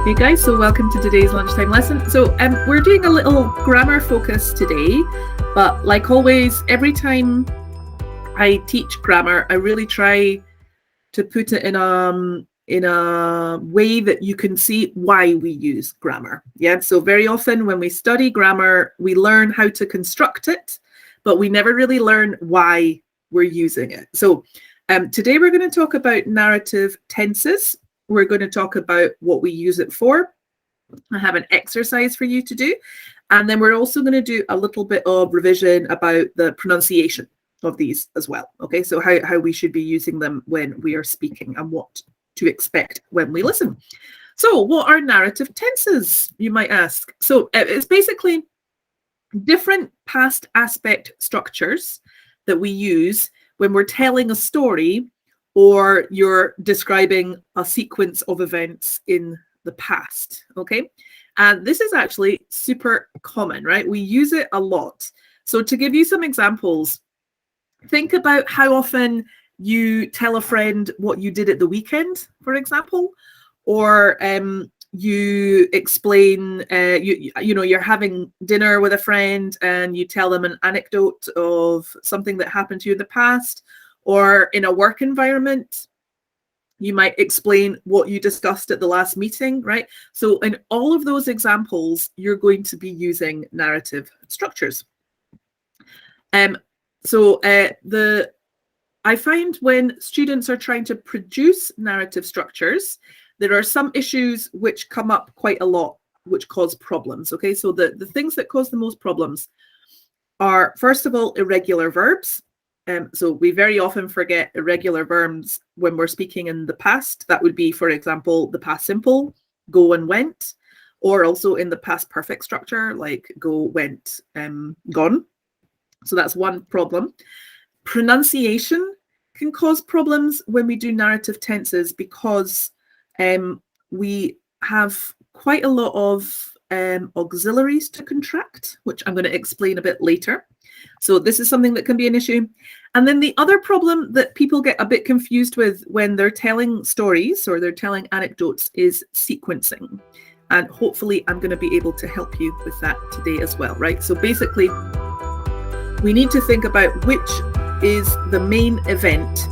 Hey guys, so welcome to today's lunchtime lesson. So we're doing a little grammar focus today, but like always, every time I teach grammar, I really try to put it in a way that you can see why we use grammar. Yeah, so very often when we study grammar, we learn how to construct it, but we never really learn why we're using it. So today we're going to talk about narrative tenses. We're going to talk about what we use it for. I have an exercise for you to do. And then we're also going to do a little bit of revision about the pronunciation of these as well. Okay, so how we should be using them when we are speaking and what to expect when we listen. So what are narrative tenses, you might ask? So it's basically different past aspect structures that we use when we're telling a story or you're describing a sequence of events in the past, okay? And this is actually super common, right? We use it a lot. So to give you some examples, think about how often you tell a friend what you did at the weekend, for example, or you explain, you're having dinner with a friend and you tell them an anecdote of something that happened to you in the past. Or in a work environment, you might explain what you discussed at the last meeting, right? So in all of those examples, you're going to be using narrative structures. I find when students are trying to produce narrative structures, there are some issues which come up quite a lot, which cause problems, okay? So the things that cause the most problems are, first of all, irregular verbs. So we very often forget irregular verbs when we're speaking in the past. That would be, for example, the past simple, go and went, or also in the past perfect structure, like go, went, gone. So that's one problem. Pronunciation can cause problems when we do narrative tenses because we have quite a lot of auxiliaries to contract, which I'm going to explain a bit later. So this is something that can be an issue. And then the other problem that people get a bit confused with when they're telling stories or they're telling anecdotes is sequencing. And hopefully I'm going to be able to help you with that today as well, right? So basically, we need to think about which is the main event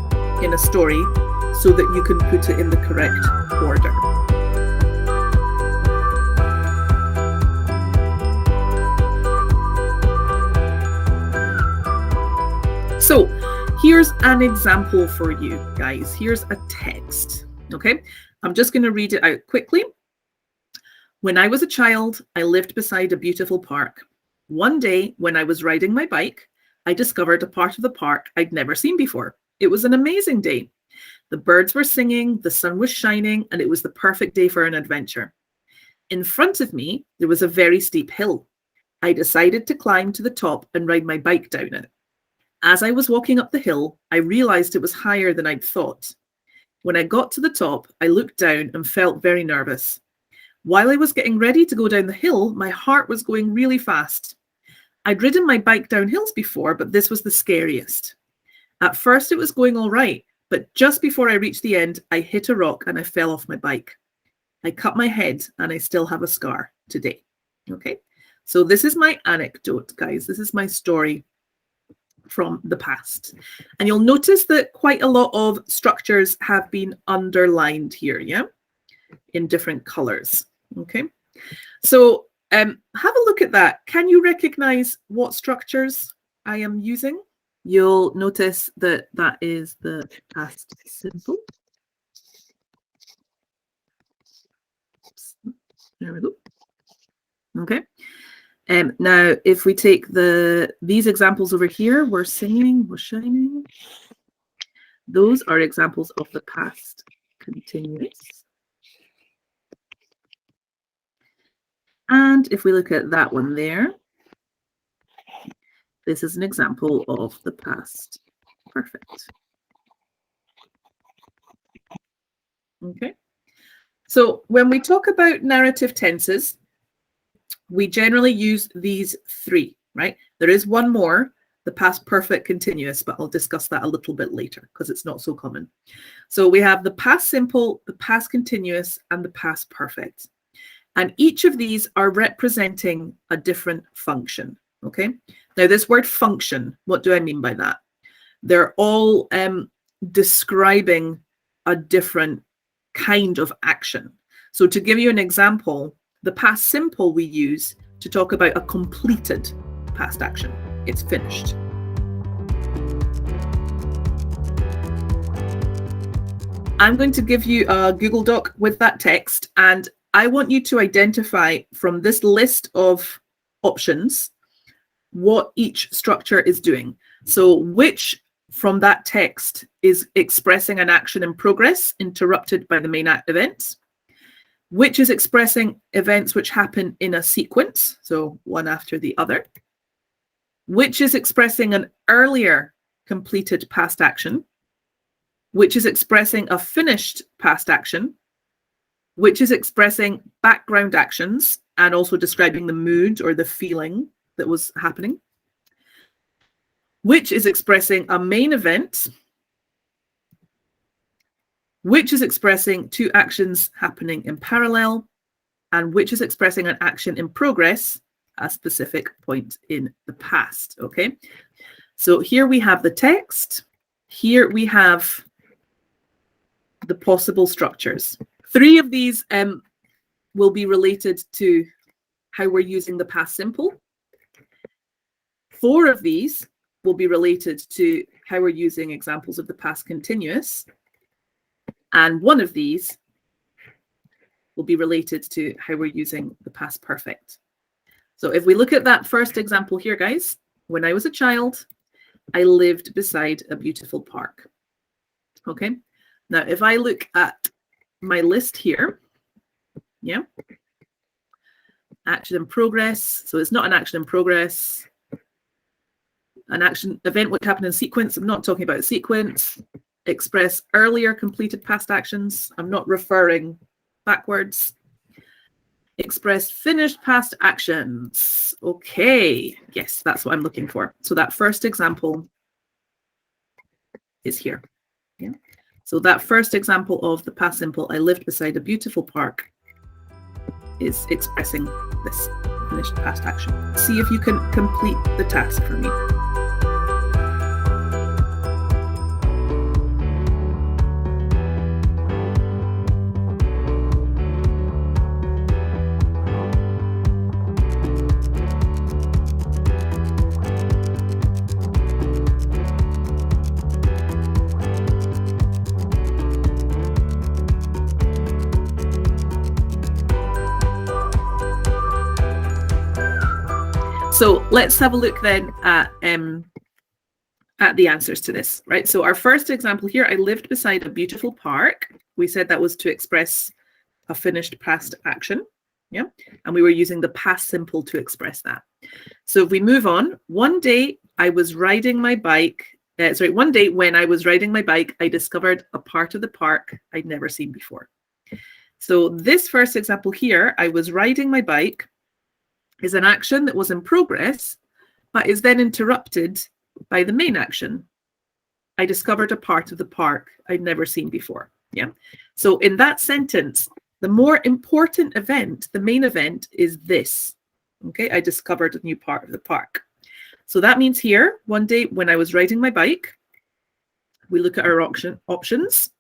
in a story so that you can put it in the correct order. So here's an example for you guys. Here's a text, okay? I'm just going to read it out quickly. When I was a child, I lived beside a beautiful park. One day, when I was riding my bike, I discovered a part of the park I'd never seen before. It was an amazing day. The birds were singing, the sun was shining, and it was the perfect day for an adventure. In front of me, there was a very steep hill. I decided to climb to the top and ride my bike down it. As I was walking up the hill, I realized it was higher than I'd thought. When I got to the top, I looked down and felt very nervous. While I was getting ready to go down the hill, my heart was going really fast. I'd ridden my bike down hills before, but this was the scariest. At first, it was going all right, but just before I reached the end, I hit a rock and I fell off my bike. I cut my head and I still have a scar today. Okay, so this is my anecdote, guys. This is my story from the past. And you'll notice that quite a lot of structures have been underlined here, yeah, in different colors. Okay, so have a look at that. Can you recognize what structures I am using? You'll notice that that is the past simple. Oops. There we go. Okay. Now, if we take these examples over here, we're singing, we're shining. Those are examples of the past continuous. And if we look at that one there, this is an example of the past perfect. Okay. So when we talk about narrative tenses, we generally use these three, right? There is one more, the past perfect continuous, but I'll discuss that a little bit later because it's not so common. So we have the past simple, the past continuous, and the past perfect. And each of these are representing a different function, okay? Now, this word function, what do I mean by that? They're all describing a different kind of action. So to give you an example, the past simple we use to talk about a completed past action. It's finished. I'm going to give you a Google Doc with that text, and I want you to identify from this list of options what each structure is doing. So which from that text is expressing an action in progress interrupted by the main event, which is expressing events which happen in a sequence, so one after the other, which is expressing an earlier completed past action, which is expressing a finished past action, which is expressing background actions and also describing the mood or the feeling that was happening, which is expressing a main event, which is expressing two actions happening in parallel, and which is expressing an action in progress, a specific point in the past, okay? So here we have the text. Here we have the possible structures. 3 of these will be related to how we're using the past simple. 4 of these will be related to how we're using examples of the past continuous. And 1 of these will be related to how we're using the past perfect. So if we look at that first example here, guys, when I was a child, I lived beside a beautiful park. Okay. Now, if I look at my list here, yeah, action in progress. So it's not an action in progress. An action event which happened in sequence. I'm not talking about sequence. Express earlier completed past actions. I'm not referring backwards. Express finished past actions. Okay, yes, that's what I'm looking for. So that first example is here. Yeah. So that first example of the past simple, I lived beside a beautiful park, is expressing this finished past action. See if you can complete the task for me. So let's have a look then at the answers to this, right? So our first example here, I lived beside a beautiful park. We said that was to express a finished past action, yeah? And we were using the past simple to express that. So if we move on, one day I was riding my bike, one day when I was riding my bike, I discovered a part of the park I'd never seen before. So this first example here, I was riding my bike, is an action that was in progress, but is then interrupted by the main action. I discovered a part of the park I'd never seen before. Yeah. So in that sentence, the more important event, the main event, is this. Okay, I discovered a new part of the park. So that means here, one day when I was riding my bike, we look at our options.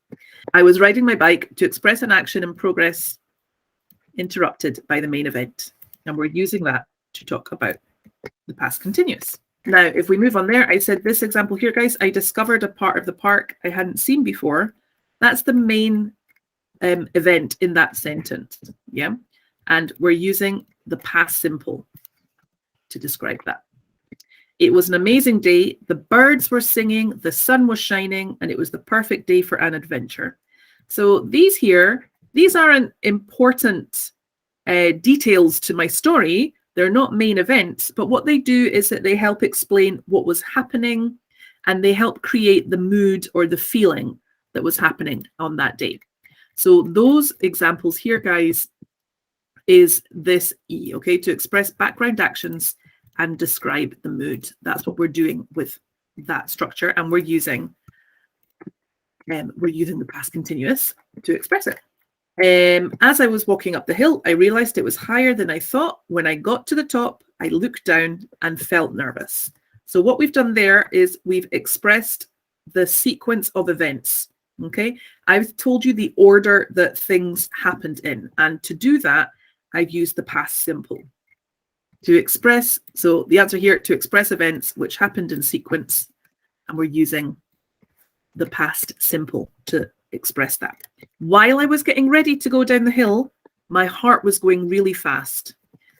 I was riding my bike to express an action in progress interrupted by the main event. And we're using that to talk about the past continuous. Now, if we move on there, I said this example here, guys, I discovered a part of the park I hadn't seen before. That's the main event in that sentence, yeah? And we're using the past simple to describe that. It was an amazing day. The birds were singing, the sun was shining, and it was the perfect day for an adventure. So these here, these aren't important details to my story. They're not main events, but what they do is that they help explain what was happening, and they help create the mood or the feeling that was happening on that day. So those examples here, guys, is this E, okay, to express background actions and describe the mood. That's what we're doing with that structure, and we're using the past continuous to express it. As I was walking up the hill, I realized it was higher than I thought. When I got to the top, I looked down and felt nervous. So what we've done there is we've expressed the sequence of events. Okay, I've told you the order that things happened in. And to do that, I've used the past simple. To express, so the answer here, to express events which happened in sequence, and we're using the past simple to express that. While I was getting ready to go down the hill, my heart was going really fast.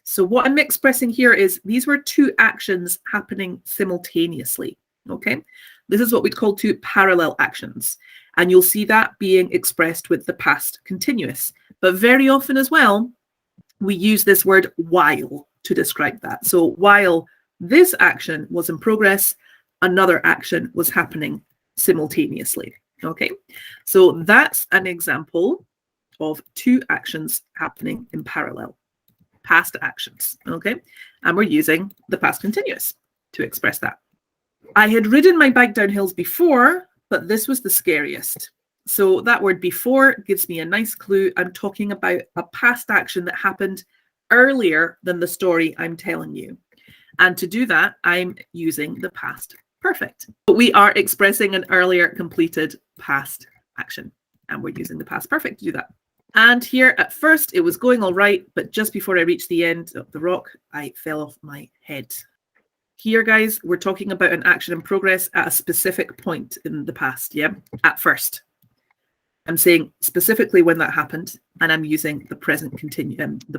So what I'm expressing here is these were two actions happening simultaneously, okay? This is what we'd call two parallel actions. And you'll see that being expressed with the past continuous. But very often as well, we use this word while to describe that. So while this action was in progress, another action was happening simultaneously. Okay, so that's an example of two actions happening in parallel, past actions. Okay, and we're using the past continuous to express that. I had ridden my bike down hills before, but this was the scariest. So that word before gives me a nice clue. I'm talking about a past action that happened earlier than the story I'm telling you. And to do that, I'm using the past perfect. But we are expressing an earlier completed past action, and we're using the past perfect to do that. And here at first, it was going all right, but just before I reached the end of the rock, I fell off my head. Here, guys, we're talking about an action in progress at a specific point in the past, yeah? At first. I'm saying specifically when that happened, and I'm using the present continuous, the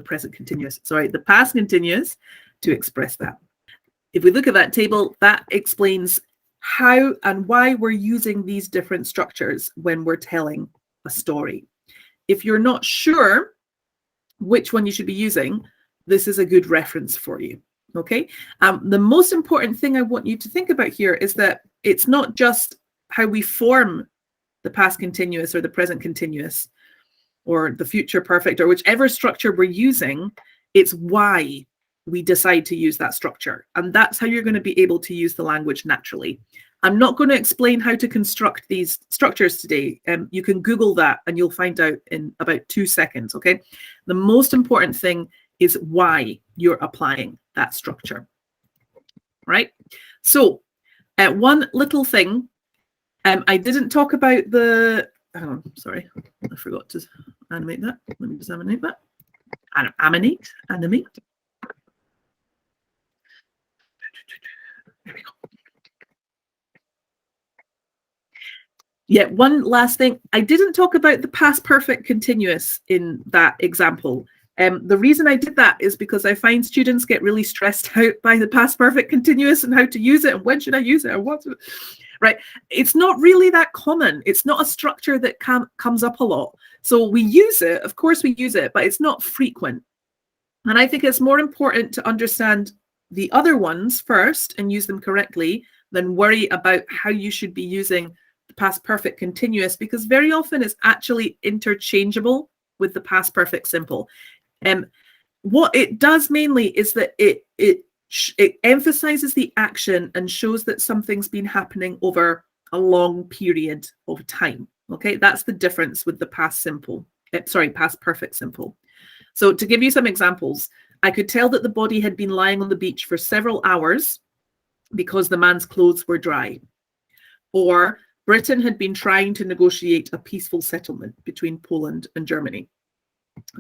past continuous to express that. If we look at that table, that explains how and why we're using these different structures when we're telling a story. If you're not sure which one you should be using, this is a good reference for you, okay? The most important thing I want you to think about here is that it's not just how we form the past continuous or the present continuous or the future perfect or whichever structure we're using, it's why we decide to use that structure. And that's how you're going to be able to use the language naturally. I'm not going to explain how to construct these structures today. You can Google that and you'll find out in about 2 seconds, okay? The most important thing is why you're applying that structure, right? So one little thing, I didn't talk about the, sorry, I forgot to animate that. Let me just animate that. Animate. There we go. Yeah, one last thing. I didn't talk about the past perfect continuous in that example. The reason I did that is because I find students get really stressed out by the past perfect continuous and how to use it and when should I use it and what, right? It's not really that common. It's not a structure that comes up a lot. So we use it, of course we use it, but it's not frequent. And I think it's more important to understand the other ones first and use them correctly than worry about how you should be using the past perfect continuous, because very often it's actually interchangeable with the past perfect simple. What it does mainly is that it emphasizes the action and shows that something's been happening over a long period of time. Okay, that's the difference with the past perfect simple. So to give you some examples, I could tell that the body had been lying on the beach for several hours because the man's clothes were dry. Or Britain had been trying to negotiate a peaceful settlement between Poland and Germany.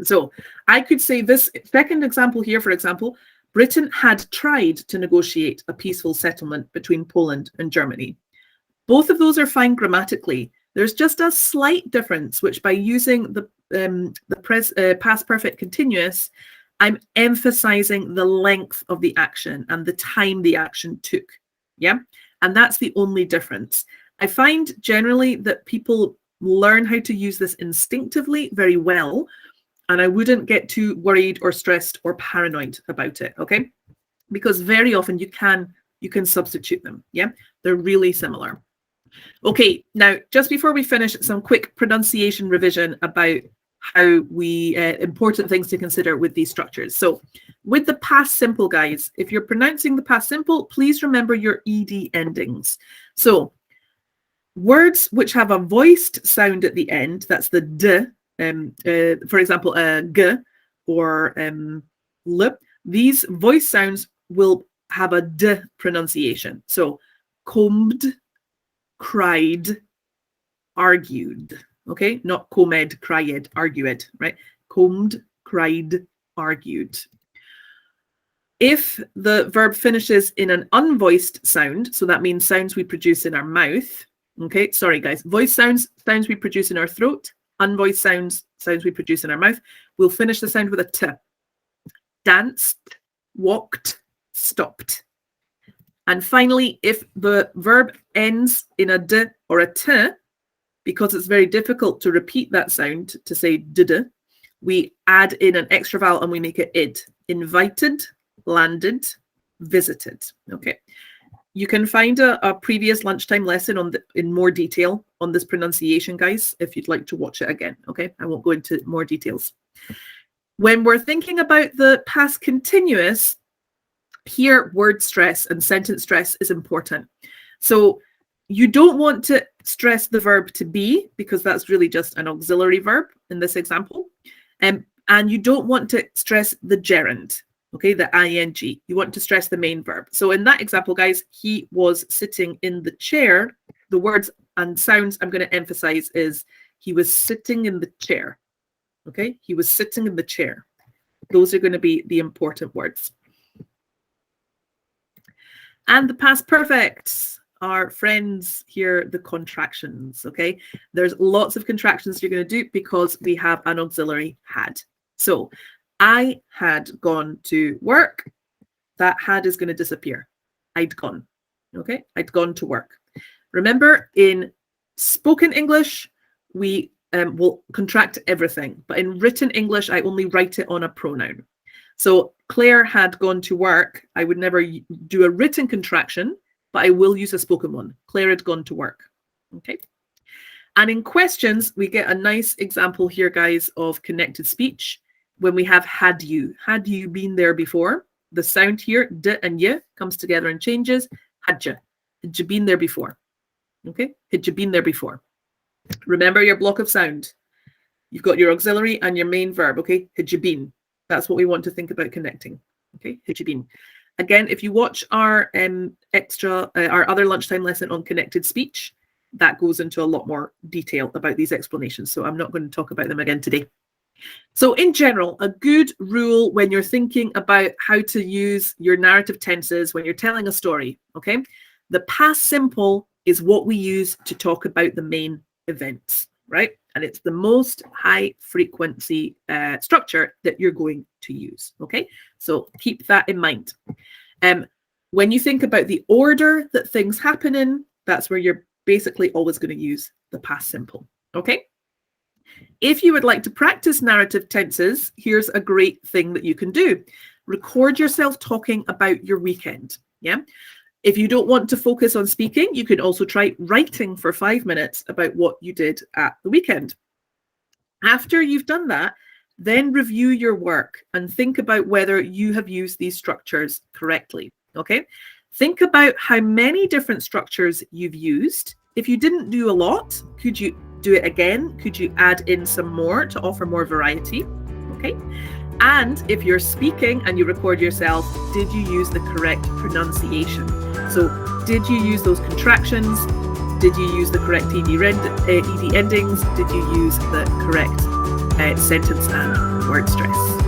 So I could say this second example here, for example, Britain had tried to negotiate a peaceful settlement between Poland and Germany. Both of those are fine grammatically. There's just a slight difference, which by using the past perfect continuous, I'm emphasizing the length of the action and the time the action took. Yeah, and that's the only difference. I find generally that people learn how to use this instinctively very well, and I wouldn't get too worried or stressed or paranoid about it, okay? Because very often you can substitute them, yeah? They're really similar. Okay, now just before we finish, some quick pronunciation revision about how we, important things to consider with these structures. So with the past simple, guys, if you're pronouncing the past simple, please remember your ED endings. So words which have a voiced sound at the end, that's the D for example, g or l, these voice sounds will have a d pronunciation. So combed, cried, argued. Okay, not comed, cried, argued, right? Combed, cried, argued. If the verb finishes in an unvoiced sound, so that means sounds we produce in our mouth. Okay, sorry guys, voice sounds we produce in our throat. Unvoiced sounds we produce in our mouth. We'll finish the sound with a t. Danced, walked, stopped. And finally, if the verb ends in a d or a t, because it's very difficult to repeat that sound to say d, we add in an extra vowel and we make it id. Invited, landed, visited. Okay. You can find a previous lunchtime lesson in more detail on this pronunciation, guys, if you'd like to watch it again. Okay, I won't go into more details. When we're thinking about the past continuous, here word stress and sentence stress is important. So you don't want to stress the verb to be, because that's really just an auxiliary verb in this example. And you don't want to stress the gerund, okay, the ing. You want to stress the main verb. So in that example, guys, he was sitting in the chair. The words and sounds I'm going to emphasize is he was sitting in the chair. Okay, he was sitting in the chair. Those are going to be the important words. And the past perfects are friends here, the contractions. Okay, there's lots of contractions you're going to do because we have an auxiliary had. So I had gone to work. That had is going to disappear. I'd gone. Okay, I'd gone to work. Remember, in spoken English, we will contract everything. But in written English, I only write it on a pronoun. So Claire had gone to work. I would never do a written contraction, but I will use a spoken one. Claire had gone to work. Okay. And in questions, we get a nice example here, guys, of connected speech. When we have had you been there before? The sound here, d and y, comes together and changes. Had you been there before? Okay, had you been there before? Remember your block of sound. You've got your auxiliary and your main verb. Okay, had you been? That's what we want to think about connecting. Okay, had you been? Again, if you watch our our other lunchtime lesson on connected speech, that goes into a lot more detail about these explanations. So I'm not going to talk about them again today. So in general, a good rule when you're thinking about how to use your narrative tenses when you're telling a story, okay? The past simple is what we use to talk about the main events, right? And it's the most high frequency structure that you're going to use, okay? So keep that in mind. When you think about the order that things happen in, that's where you're basically always going to use the past simple, okay? If you would like to practice narrative tenses, here's a great thing that you can do. Record yourself talking about your weekend, yeah? If you don't want to focus on speaking, you can also try writing for 5 minutes about what you did at the weekend. After you've done that, then review your work and think about whether you have used these structures correctly, okay? Think about how many different structures you've used. If you didn't do a lot, could you do it again? Could you add in some more to offer more variety? Okay. And if you're speaking and you record yourself, did you use the correct pronunciation? So did you use those contractions? Did you use the correct ed endings? Did you use the correct sentence and word stress?